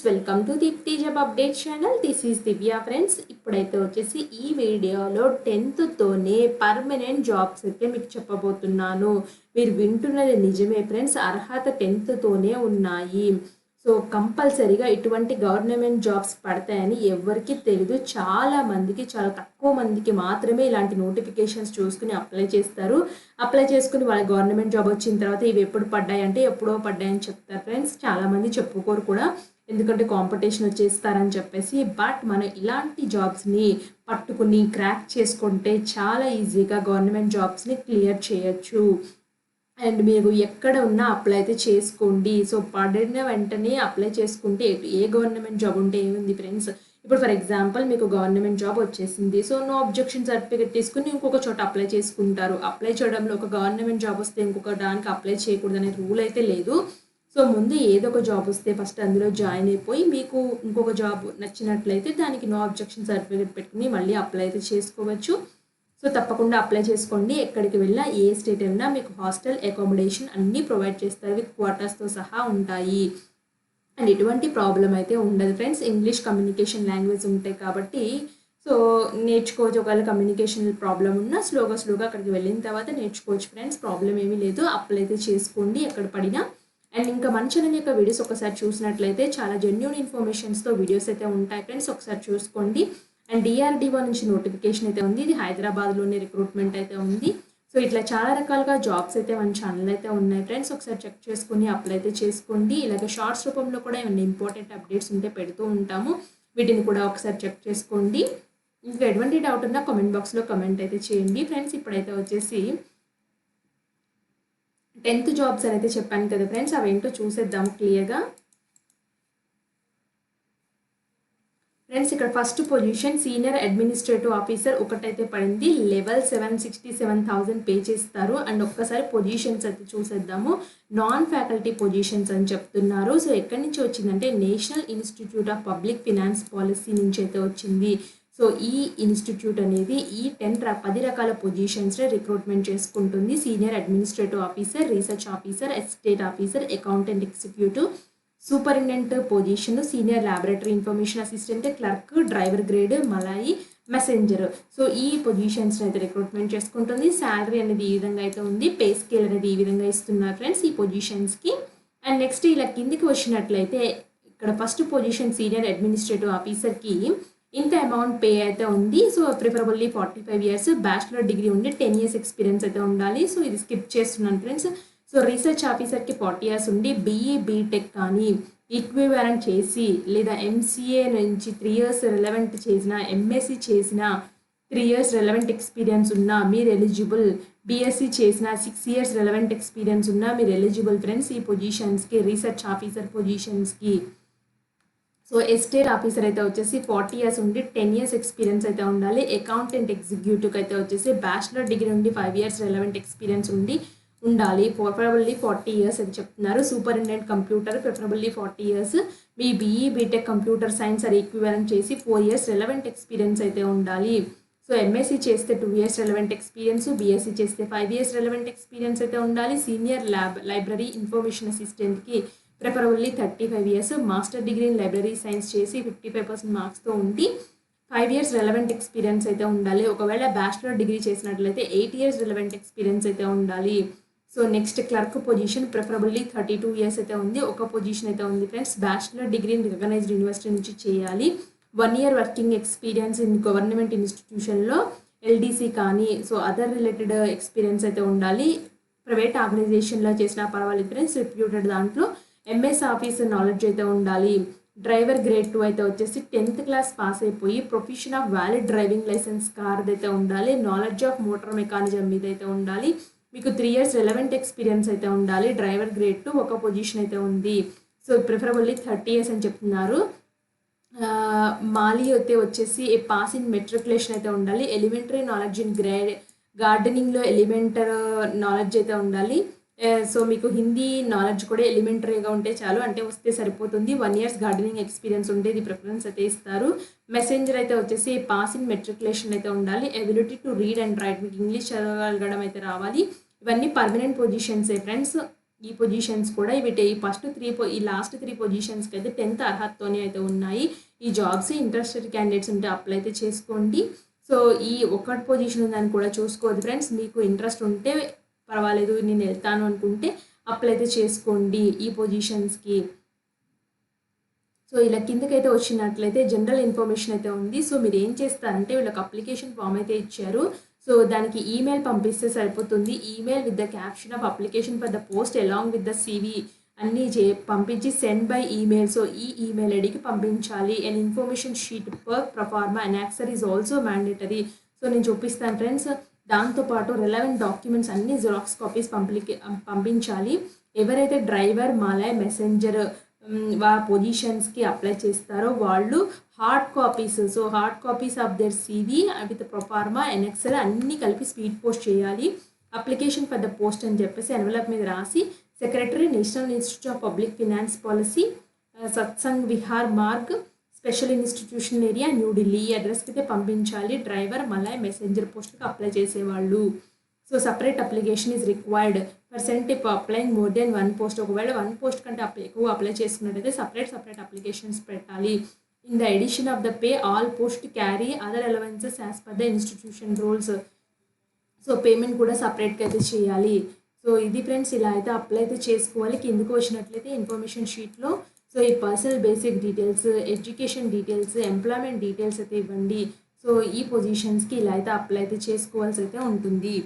Welcome to Deepti job update channel. This is Divya friends. ఇప్పుడైతే వచ్చేసి ఈ వీడియోలో 10th పర్మనెంట్ జాబ్స్ అయితే మీకు చెప్పబోతున్నాను. మీరు వింటున్నది నిజమే ఫ్రెండ్స్, అర్హత 10th ఉన్నాయి. సో కంపల్సరీగా ఇటువంటి గవర్నమెంట్ జాబ్స్ పడతాయని ఎవరికి తెలియదు. చాలా మందికి, చాలా తక్కువ మందికి మాత్రమే ఇలాంటి నోటిఫికేషన్స్ చూసుకుని అప్లై చేస్తారు. అప్లై చేసుకుని వాళ్ళ గవర్నమెంట్ జాబ్ వచ్చిన తర్వాత ఇవి ఎప్పుడు పడ్డాయి అంటే ఎప్పుడో పడ్డాయని చెప్తారు ఫ్రెండ్స్. చాలామంది చెప్పుకోరు కూడా, ఎందుకంటే కాంపిటీషన్ వచ్చేస్తారని చెప్పేసి. బట్ మనం ఇలాంటి జాబ్స్ని పట్టుకుని క్రాక్ చేసుకుంటే చాలా ఈజీగా గవర్నమెంట్ జాబ్స్ని క్లియర్ చేయొచ్చు. అండ్ మీరు ఎక్కడ ఉన్నా అప్లై అయితే చేసుకోండి. సో పడిన వెంటనే అప్లై చేసుకుంటే ఏ గవర్నమెంట్ జాబ్ ఉంటే ఏముంది ఫ్రెండ్స్. ఇప్పుడు ఫర్ ఎగ్జాంపుల్ మీకు గవర్నమెంట్ జాబ్ వచ్చేసింది, సో నో అబ్జెక్షన్ సర్టిఫికేట్ తీసుకుని ఇంకొక చోట అప్లై చేసుకుంటారు. అప్లై చేయడంలో ఒక గవర్నమెంట్ జాబ్ వస్తే ఇంకొక దానికి అప్లై చేయకూడదు అనే రూల్ అయితే లేదు. సో ముందు ఏదో ఒక జాబ్ వస్తే ఫస్ట్ అందులో జాయిన్ అయిపోయి మీకు ఇంకొక జాబ్ నచ్చినట్లయితే దానికి నో అబ్జెక్షన్ సర్టిఫికేట్ పెట్టుకుని మళ్ళీ అప్లై అయితే చేసుకోవచ్చు. సో తప్పకుండా అప్లై చేసుకోండి. ఎక్కడికి వెళ్ళినా, ఏ స్టేట్ వెళ్ళినా మీకు హాస్టల్ అకామిడేషన్ అన్నీ ప్రొవైడ్ చేస్తారు, విత్ క్వార్టర్స్తో సహా ఉంటాయి. అండ్ ఎటువంటి ప్రాబ్లం అయితే ఉండదు ఫ్రెండ్స్. ఇంగ్లీష్ కమ్యూనికేషన్ లాంగ్వేజ్ ఉంటాయి కాబట్టి సో నేర్చుకోవచ్చు. ఒకవేళ కమ్యూనికేషన్ ప్రాబ్లం ఉన్నా స్లోగా అక్కడికి వెళ్ళిన తర్వాత నేర్చుకోవచ్చు ఫ్రెండ్స్. ప్రాబ్లం ఏమీ లేదు. అప్లై అయితే చేసుకోండి ఎక్కడ పడినా. అండ్ ఇంకా మన ఛానల్ యొక్క వీడియోస్ ఒకసారి చూసినట్లయితే చాలా జెన్యూన్ ఇన్ఫర్మేషన్స్తో వీడియోస్ అయితే ఉంటాయి ఫ్రెండ్స్, ఒకసారి చూసుకోండి. అండ్ DRDO నుంచి నోటిఫికేషన్ అయితే ఉంది. ఇది హైదరాబాద్లోనే రిక్రూట్మెంట్ అయితే ఉంది. సో ఇట్లా చాలా రకాలుగా జాబ్స్ అయితే మన ఛానల్ అయితే ఉన్నాయి ఫ్రెండ్స్, ఒకసారి చెక్ చేసుకుని అప్లై అయితే చేసుకోండి. ఇలాగే షార్ట్స్ రూపంలో కూడా ఏమైనా ఇంపార్టెంట్ అప్డేట్స్ ఉంటే పెడుతూ ఉంటాము, వీటిని కూడా ఒకసారి చెక్ చేసుకోండి. ఇంకా ఎటువంటి డౌట్ ఉన్నా కామెంట్ బాక్స్లో కమెంట్ అయితే చేయండి ఫ్రెండ్స్. ఇప్పుడైతే వచ్చేసి 10th జాబ్స్ అని అయితే చెప్పాను కదా ఫ్రెండ్స్, అవేంటో చూసేద్దాము క్లియర్గా. ఫ్రెండ్స్ ఇక్కడ first position senior administrative officer ఒకటైతే పడింది. లెవెల్ 767,000 పే చేస్తారు. అండ్ ఒక్కసారి పొజిషన్స్ అయితే చూసేద్దాము. నాన్ ఫ్యాకల్టీ పొజిషన్స్ అని చెప్తున్నారు. సో ఎక్కడి నుంచి వచ్చిందంటే national institute of public finance policy నుంచి అయితే వచ్చింది. సో ఈ ఇన్స్టిట్యూట్ అనేది ఈ 10 రకాల పొజిషన్స్లో రిక్రూట్మెంట్ చేసుకుంటుంది. Senior administrative officer, research officer, estate officer, accountant executive, superintendent position, senior laboratory information assistant, clerk, driver grade, malai, messenger. So ఈ పొజిషన్స్ని అయితే రిక్రూట్మెంట్ చేసుకుంటుంది. శాలరీ అనేది ఈ విధంగా అయితే ఉంది. పే స్కేల్ అనేది ఈ విధంగా ఇస్తున్నారు ఫ్రెండ్స్ ఈ పొజిషన్స్కి. అండ్ నెక్స్ట్ ఇలా కిందికి వచ్చినట్లయితే ఇక్కడ ఫస్ట్ పొజిషన్ సీనియర్ అడ్మినిస్ట్రేటివ్ ఆఫీసర్కి ఇంత అమౌంట్ పే అయితే ఉంది. So preferably 45 years, bachelor degree ఉండి 10 years ఎక్స్పీరియన్స్ అయితే ఉండాలి. సో ఇది స్కిప్ చేస్తున్నాను ఫ్రెండ్స్. సో రీసెర్చ్ ఆఫీసర్కి 40 years ఉండి BE BTech కానీ ఈక్వివాలెంట్ చేసి, లేదా MCA నుంచి 3 years రిలవెంట్ చేసిన, MSc చేసిన 3 years రిలవెంట్ ఎక్స్పీరియన్స్ ఉన్నా మీరు ఎలిజిబుల్. BSc చేసిన 6 years రిలవెంట్ ఎక్స్పీరియన్స్ ఉన్నా మీరు ఎలిజిబుల్ ఫ్రెండ్స్ ఈ పొజిషన్స్కి, రీసెర్చ్ ఆఫీసర్ పొజిషన్స్కి. సో ఎస్టేట్ ఆఫీసర్ అయితే వచ్చేసి 40 years ఉండి 10 years ఎక్స్పీరియన్స్ అయితే ఉండాలి. అకౌంటెంట్ ఎగ్జిక్యూటివ్కి అయితే వచ్చేసి బ్యాచిలర్ డిగ్రీ ఉండి 5 years రిలవెంట్ ఎక్స్పీరియన్స్ ఉండాలి. ప్రిఫరబుల్లీ 40 years అని చెప్తున్నారు. Superintendent computer preferably 40 years. Me BE BTech computer science or equivalent చేసి 4 years రిలవెంట్ ఎక్స్పీరియన్స్ అయితే ఉండాలి. సో MSc చేస్తే 2 years రిలవెంట్ ఎక్స్పీరియన్స్, BSc చేస్తే 5 years రిలవెంట్ ఎక్స్పీరియన్స్ అయితే ఉండాలి. సీనియర్ లైబ్రరీ ఇన్ఫర్మేషన్ అసిస్టెంట్కి preferably 35 years. Master degree in library science చేసి 55% మార్క్స్తో ఉండి 5 years రిలవెంట్ ఎక్స్పీరియన్స్ అయితే ఉండాలి. ఒకవేళ బ్యాచిలర్ డిగ్రీ చేసినట్లయితే 8 years రిలవెంట్ ఎక్స్పీరియన్స్ అయితే ఉండాలి. So next clerk position preferably 32 years అయితే ఉంది. ఒక పొజిషన్ అయితే ఉంది friends. Bachelor degree in recognised university నుంచి చేయాలి. 1 year working experience in government ఇన్స్టిట్యూషన్లో LDC కానీ సో అదర్ రిలేటెడ్ ఎక్స్పీరియన్స్ అయితే ఉండాలి. ప్రైవేట్ ఆర్గనైజేషన్లో చేసినా పర్వాలేదు ఫ్రెండ్స్, రిప్యూటెడ్ దాంట్లో. MS ఆఫీసర్ నాలెడ్జ్ అయితే ఉండాలి. డ్రైవర్ గ్రేడ్ 2 అయితే వచ్చేసి 10th class పాస్ అయిపోయి profession of valid driving licence card అయితే ఉండాలి. నాలెడ్జ్ ఆఫ్ మోటార్ మెకానిజం మీద అయితే ఉండాలి. మీకు 3 years రిలవెంట్ ఎక్స్పీరియన్స్ అయితే ఉండాలి. డ్రైవర్ గ్రేడ్ 2 ఒక పొజిషన్ అయితే ఉంది. సో ప్రిఫరబుల్లీ 30 years అని చెప్తున్నారు. మాలి అయితే వచ్చేసి పాస్ ఇన్ మెట్రికులేషన్ అయితే ఉండాలి. ఎలిమెంటరీ నాలెడ్జ్ ఇన్ గార్డెనింగ్లో ఎలిమెంటరీ నాలెడ్జ్ అయితే ఉండాలి. సో మీకు హిందీ నాలెడ్జ్ కూడా ఎలిమెంటరీగా ఉంటే చాలు, అంటే వస్తే సరిపోతుంది. 1 years గార్డెనింగ్ ఎక్స్పీరియన్స్ ఉంటే ఇది ప్రిఫరెన్స్ అయితే ఇస్తారు. మెసెంజర్ అయితే వచ్చేసి పాస్ ఇన్ మెట్రికులేషన్ అయితే ఉండాలి. Ability to read and right, మీకు ఇంగ్లీష్ చదవగలగడం అయితే రావాలి. ఇవన్నీ పర్మనెంట్ పొజిషన్సే ఫ్రెండ్స్. ఈ పొజిషన్స్ కూడా ఈ ఫస్ట్ ఈ లాస్ట్ 3 పొజిషన్స్కి అయితే 10th అర్హతతోనే అయితే ఉన్నాయి ఈ జాబ్స్. ఇంట్రెస్టెడ్ క్యాండిడేట్స్ ఉంటే అప్లై అయితే చేసుకోండి. సో ఈ ఒక్కటి పొజిషన్ ఉందని కూడా చూసుకోవద్దు ఫ్రెండ్స్. మీకు ఇంట్రెస్ట్ ఉంటే పర్వాలేదు, నేను వెళ్తాను అనుకుంటే అప్లై అయితే చేసుకోండి ఈ పొజిషన్స్కి. సో ఇలా కిందకైతే వచ్చినట్లయితే జనరల్ ఇన్ఫర్మేషన్ అయితే ఉంది. సో మీరు ఏం చేస్తారంటే వీళ్ళకి అప్లికేషన్ ఫామ్ అయితే ఇచ్చారు. సో దానికి ఈమెయిల్ పంపిస్తే సరిపోతుంది. Email with the caption of application for the post along with the CV అన్నీ పంపించి సెండ్ బై ఈమెయిల్. సో ఈ ఈమెయిల్ ఐడికి పంపించాలి. And information sheet per proforma and annexure is also mandatory. So నేను చూపిస్తాను ఫ్రెండ్స్. దాంతోపాటు రిలవెంట్ డాక్యుమెంట్స్ అన్ని xerox copies పంపించాలి. ఎవరైతే డ్రైవర్, మాలయ్, మెసెంజర్ పొజిషన్స్కి అప్లై చేస్తారో వాళ్ళు hard copies, so hard copies of their CV with proforma and excel అన్నీ కలిపి స్పీడ్ పోస్ట్ చేయాలి. అప్లికేషన్ ఫర్ ద పోస్ట్ అని చెప్పేసి ఎన్వలప్ మీద రాసి secretary, national institute of public finance policy, Satsang Vihar Marg, special institution area, New Delhi ఈ అడ్రస్కి అయితే పంపించాలి. డ్రైవర్, మలయ్, మెసెంజర్ పోస్ట్కి అప్లై చేసేవాళ్ళు. So separate application is required percent if applying more than 1 post. ఒకవేళ 1 పోస్ట్ కంటే ఎక్కువ అప్లై చేసుకున్నట్టయితే సపరేట్ అప్లికేషన్స్ పెట్టాలి. In the addition of the pay all post carry other allowances as per the institution rules. So payment కూడా సపరేట్గా అయితే చేయాలి. So ఇది ఫ్రెండ్స్, ఇలా అయితే అప్లై అయితే చేసుకోవాలి. కిందకు వచ్చినట్లయితే ఇన్ఫర్మేషన్ షీట్లో సో ఈ personal basic details, education details, employment details అయితే ఇవ్వండి. సో ఈ పొజిషన్స్కి ఇలా అయితే అప్లై అయితే చేసుకోవాల్సి అయితే ఉంటుంది.